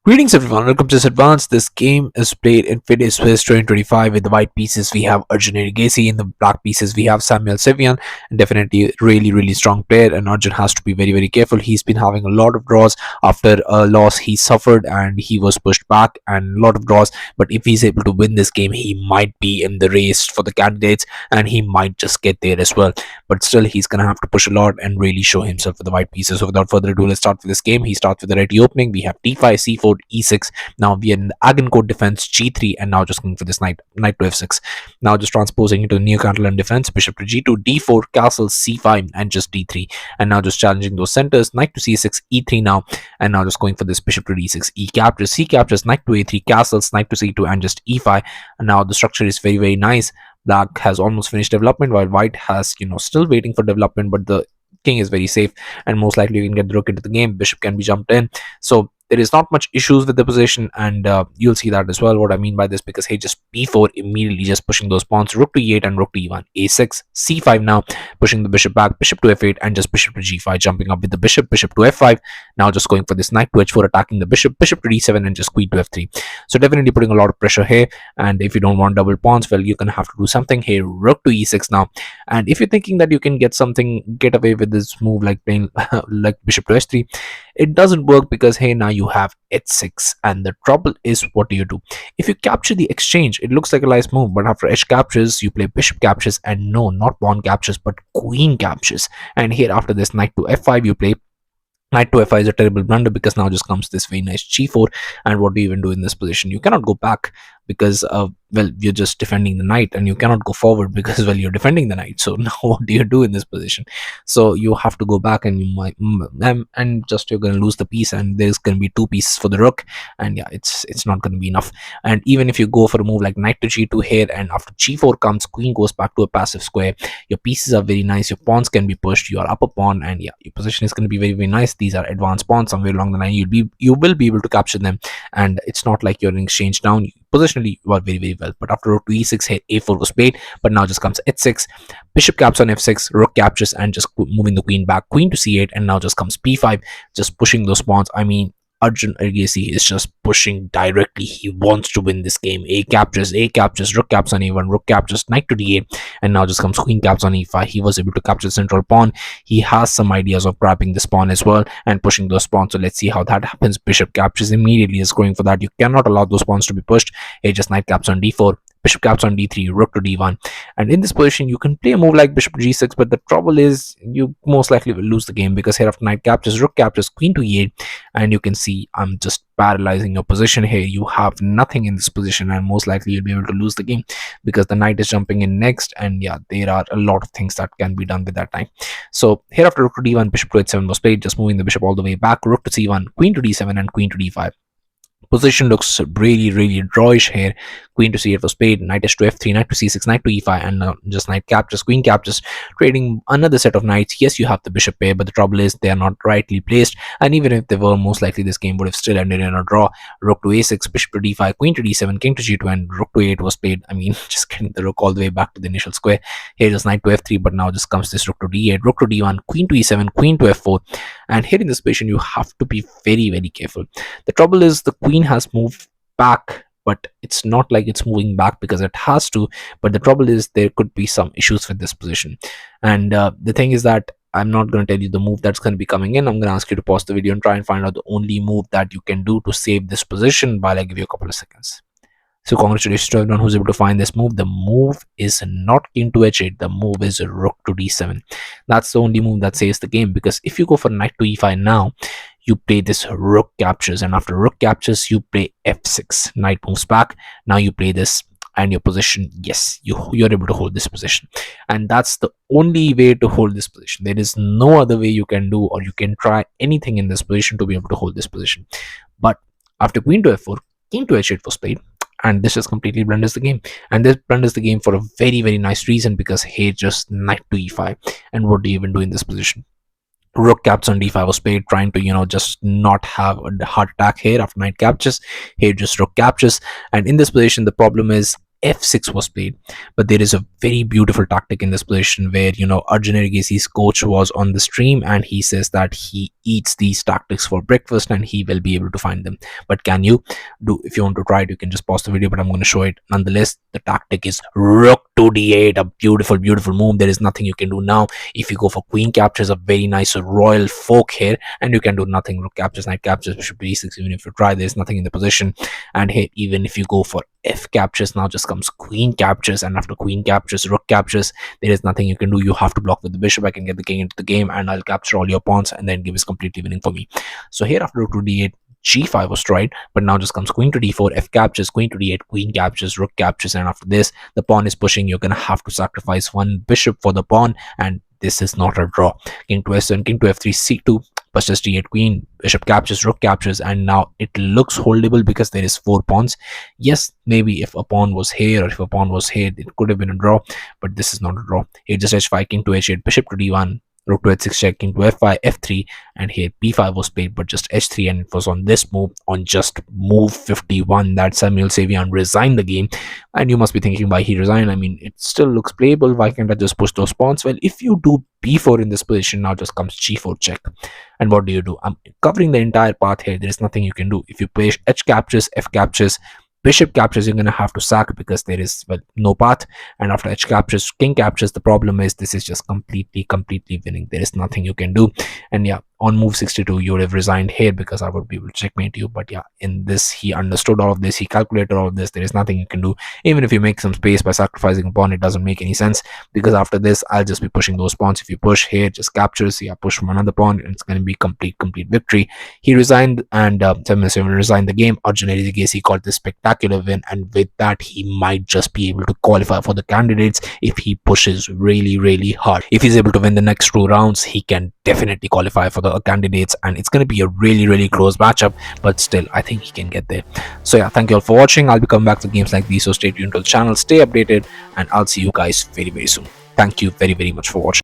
Greetings everyone, welcome to this advance. This game is played in FIDE Swiss 2025. With the white pieces we have Arjun Erigaisi, in the black pieces we have Samuel Sevian, and definitely really strong player, and Arjun has to be very careful. He's been having a lot of draws after a loss he suffered and he was pushed back, and a lot of draws, but if he's able to win this game he might be in the race for the candidates and he might just get there as well, but still he's gonna have to push a lot and really show himself with the white pieces. So without further ado, let's start with this game. He starts with the ready opening. We have d5, c4, e6. Now we are in the Agincourt defense, g3, and now just going for this knight to f6. Now just transposing into neo-Catalan defense, bishop to g2, d4, castle, c5, and just d3. And now just challenging those centers, knight to c6, e3 now, and now just going for this bishop to d6, e captures, c captures, knight to a3, castles, knight to c2, and just e5. And now the structure is very nice. Black has almost finished development while white has still waiting for development, but the king is very safe and most likely you can get the rook into the game. Bishop can be jumped in, so there is not much issues with the position, and you'll see that as well what I mean by this, because hey, just b4 immediately just pushing those pawns, rook to e8 and rook to e1, a6, c5 now pushing the bishop back, bishop to f8, and just bishop to g5, jumping up with the bishop to f5. Now just going for this knight to h4, attacking the bishop to d7, and just queen to f3. So definitely putting a lot of pressure here, and if you don't want double pawns, well, you're gonna have to do something here. Rook to e6 now, and if you're thinking that you can get away with this move like playing like bishop to h3, it doesn't work, because hey, now you have h6, and the trouble is, what do? If you capture the exchange, it looks like a nice move, but after h captures you play bishop captures, and no, not pawn captures but queen captures. And here after this knight to f5 you play knight to f5 is a terrible blunder, because now just comes this very nice g4. And what do you even do in this position? You cannot go back, because well, you're just defending the knight, and you cannot go forward because, well, you're defending the knight. So now what do you do in this position? So you have to go back, and you might and just you're going to lose the piece, and there's going to be two pieces for the rook, and yeah, it's not going to be enough. And even if you go for a move like knight to g2 here, and after g4 comes, queen goes back to a passive square, your pieces are very nice, your pawns can be pushed, you are up a pawn, and yeah, your position is going to be very nice. These are advanced pawns. Somewhere along the line you will be able to capture them, and it's not like you're in exchange down. Positionally you are very well. But after rook to e6 here, a4 was played, but now just comes h6, bishop caps on f6, rook captures, and just moving the queen back, queen to c8, and now just comes p5, just pushing those pawns. I mean, Arjun Erigaisi is just pushing directly. He wants to win this game. A captures, rook caps on a1, rook captures, knight to d8, and now just comes queen caps on e5. He was able to capture the central pawn. He has some ideas of grabbing this pawn as well and pushing those pawns. So let's see how that happens. Bishop captures, immediately is going for that. You cannot allow those pawns to be pushed. He just knight caps on d4. Bishop caps on d3, rook to d1, and in this position you can play a move like bishop to g6, but the trouble is you most likely will lose the game, because here after knight captures, rook captures, queen to e8, and you can see I'm just paralyzing your position here. You have nothing in this position, and most likely you'll be able to lose the game, because the knight is jumping in next, and yeah, there are a lot of things that can be done with that time. So here after rook to d1, bishop to h7 was played, just moving the bishop all the way back, rook to c1, queen to d7, and queen to d5. Position looks really drawish here. Queen to c8 was played, knight to f3, knight to c6, knight to e5, and just knight captures, queen captures, trading another set of knights. Yes, you have the bishop pair, but the trouble is they are not rightly placed, and even if they were, most likely this game would have still ended in a draw. Rook to a6, bishop to d5, queen to d7, king to g2, and rook to a8 was played. I mean, just getting the rook all the way back to the initial square. Here is knight to f3, but now just comes this rook to d8, rook to d1, queen to e7, queen to f4, and here in this position you have to be very careful. The trouble is the queen has moved back, but it's not like it's moving back because it has to, but the trouble is there could be some issues with this position. And the thing is that I'm not going to tell you the move that's going to be coming in. I'm going to ask you to pause the video and try and find out the only move that you can do to save this position while I give you a couple of seconds. So congratulations to everyone who's able to find this move. The move is not king to h8, the move is rook to d7. That's the only move that saves the game, because if you go for knight to e5 now, you play this rook captures, and after rook captures you play f6, knight moves back, now you play this, and your position, yes, you're able to hold this position, and that's the only way to hold this position. There is no other way you can do, or you can try anything in this position to be able to hold this position. But after queen to f4, king to h8 was played, and this just completely blunders the game, and this blunders the game for a very nice reason, because here just knight to e5, and what do you even do in this position? Rook caps on d5 was played, trying to just not have a heart attack here after knight captures. Here just rook captures, and in this position the problem is f6 was played. But there is a very beautiful tactic in this position where, Arjun Erigaisi's coach was on the stream and he says that he eats these tactics for breakfast and he will be able to find them. But can you do, if you want to try it, you can just pause the video, but I'm going to show it nonetheless. The tactic is rook to d8, a beautiful move. There is nothing you can do now. If you go for queen captures, a very nice royal fork here, and you can do nothing. Rook captures, knight captures, bishop b6. Even if you try, there's nothing in the position. And here, even if you go for f captures, now just comes queen captures, and after queen captures, rook captures, there is nothing you can do. You have to block with the bishop. I can get the king into the game and I'll capture all your pawns, and then game is completely winning for me. So here, after rook to d8, g5 was tried, but now just comes queen to d4, f captures, queen to d8, queen captures, rook captures, and after this, the pawn is pushing. You're gonna have to sacrifice one bishop for the pawn, and this is not a draw. King to s7, king to f3, c2, pushes d8, queen, bishop captures, rook captures, and now it looks holdable because there is 4 pawns. Yes, maybe if a pawn was here or if a pawn was here, it could have been a draw, but this is not a draw. Here just h5, king to h8, bishop to d1, rook to h6 check, king to f5, f3, and here b5 was played, but just h3, and it was on this move, on just move 51, that Samuel Sevian resigned the game. And you must be thinking, why he resigned? I mean, it still looks playable. Why can't I just push those pawns? Well, if you do b4 in this position, now just comes g4 check. And what do? I'm covering the entire path here. There is nothing you can do. If you play h captures, f captures, bishop captures, you're going to have to sack because there is, well, no path. And after h captures, king captures, the problem is this is just completely winning. There is nothing you can do. And yeah, on move 62, you would have resigned here because I would be able to checkmate you. But yeah, in this, he understood all of this, he calculated all of this. There is nothing you can do. Even if you make some space by sacrificing a pawn, it doesn't make any sense, because after this, I'll just be pushing those pawns. If you push here, just captures, yeah, push from another pawn, and it's going to be complete victory. He resigned, and Samuel Sevian resigned the game. Arjun Erigaisi called this spectacular win, and with that, he might just be able to qualify for the candidates if he pushes really hard. If he's able to win the next 2 rounds, he can definitely qualify for the candidates, and it's going to be a really close matchup, but still I think he can get there. So yeah, thank you all for watching. I'll be coming back to games like these, so stay tuned to the channel, stay updated, and I'll see you guys very soon. Thank you very much for watching.